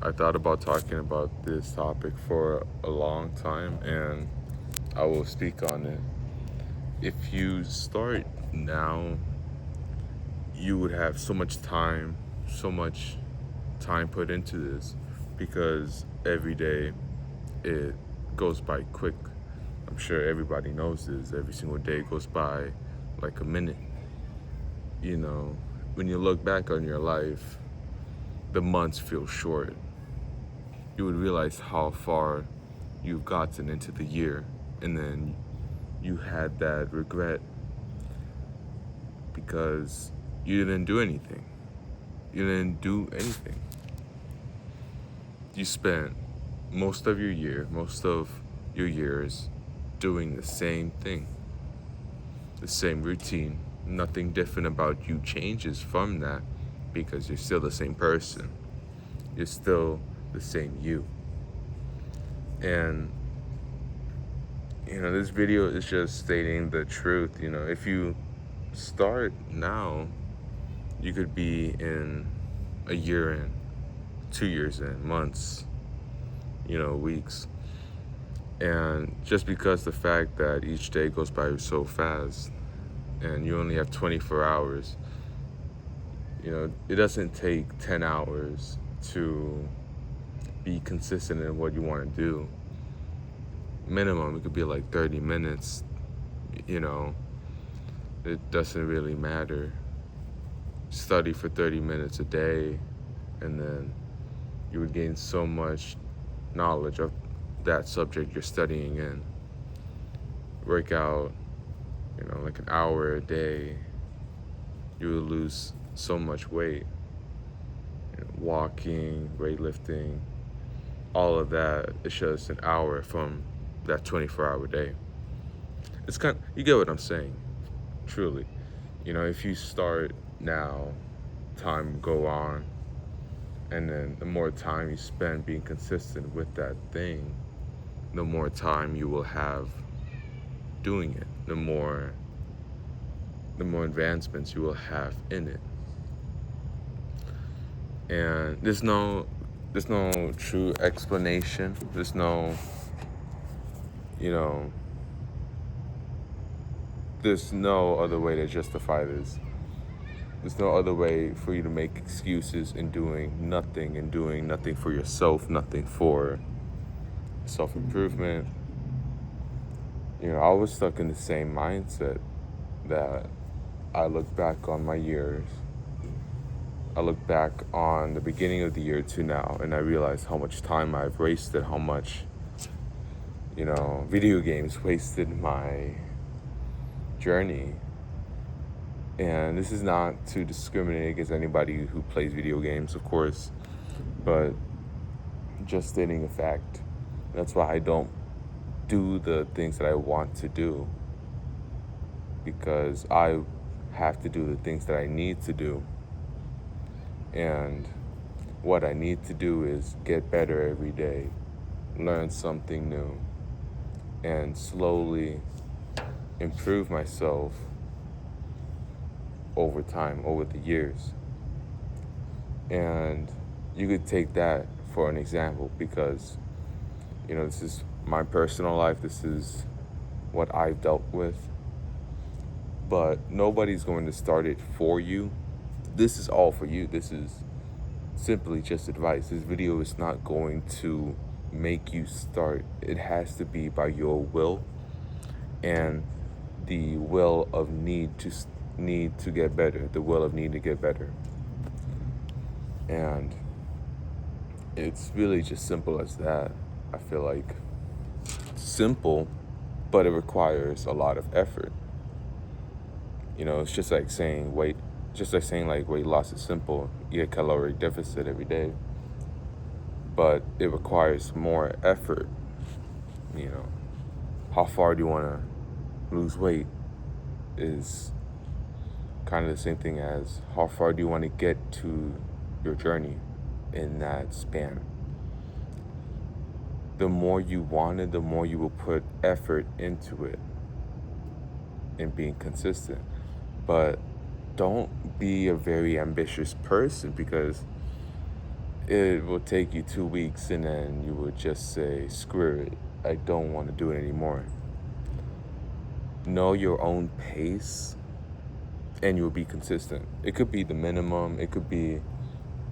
I thought about talking about this topic for a long time and I will speak on it. If you start now, you would have so much time put into this because every day it goes by quick. I'm sure everybody knows this. Every single day goes by like a minute. You know, when you look back on your life, the months feel short. You would realize how far you've gotten into the year, and then you had that regret because you didn't do anything. You didn't do anything. You spent most of your years doing the same thing, the same routine. Nothing different about you changes from that because you're still the same person. You're still the same you. And this video is just stating the truth. If you start now, you could be in a year in, 2 years in, months, weeks. And just because the fact that each day goes by so fast and you only have 24 hours, it doesn't take 10 hours to be consistent in what you want to do. Minimum, it could be like 30 minutes, it doesn't really matter. Study for 30 minutes a day, and then you would gain so much knowledge of that subject you're studying in. Work out, like an hour a day, you would lose so much weight. Walking, weightlifting, all of that is just an hour from that 24-hour day. You get what I'm saying, truly. If you start now, time go on, and then the more time you spend being consistent with that thing, the more time you will have doing it, the more advancements you will have in it. And there's no true explanation. There's no there's no other way to justify this. There's no other way for you to make excuses in doing nothing for yourself, nothing for self-improvement. I was stuck in the same mindset that I look back on my years. I look back on the beginning of the year to now, and I realize how much time I've wasted, how much, video games wasted my journey. And this is not to discriminate against anybody who plays video games, of course, but just stating a fact. That's why I don't do the things that I want to do, because I have to do the things that I need to do. And what I need to do is get better every day, learn something new, and slowly improve myself over time, over the years. And you could take that for an example because, this is my personal life. This is what I've dealt with. But nobody's going to start it for you. This is all for you. This is simply just advice. This video is not going to make you start. It has to be by your will and the will of need to get better, the will of need to get better. And it's really just simple as that. I feel like simple, but it requires a lot of effort. It's just like saying weight loss is simple. You get calorie deficit every day, but it requires more effort. How far do you want to lose weight is kind of the same thing as how far do you want to get to your journey in that span. The more you want it, the more you will put effort into it and being consistent. But don't be a very ambitious person, because it will take you 2 weeks and then you would just say, screw it, I don't want to do it anymore. Know your own pace and you'll be consistent. It could be the minimum, it could be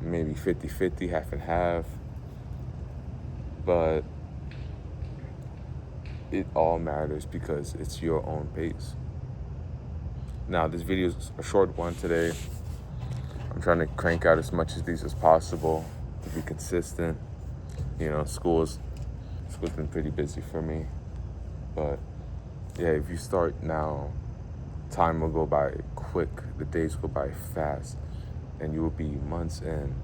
maybe 50-50, half and half, but it all matters because it's your own pace. Now, this video is a short one today. I'm trying to crank out as much of these as possible to be consistent. You know, school's been pretty busy for me, but yeah, if you start now, time will go by quick, the days go by fast, and you will be months in,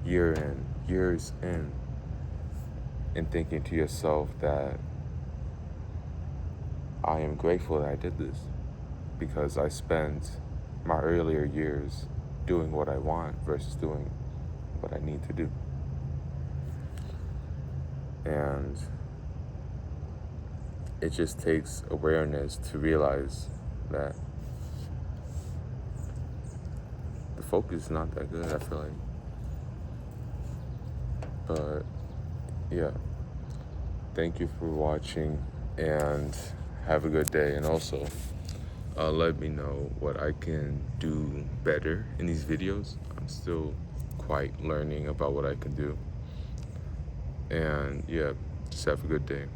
years in, and thinking to yourself that I am grateful that I did this because I spent my earlier years doing what I want versus doing what I need to do. And it just takes awareness to realize that the focus is not that good, I feel like. But yeah, thank you for watching and have a good day. And also, let me know what I can do better in these videos. I'm still quite learning about what I can do. And yeah, just have a good day.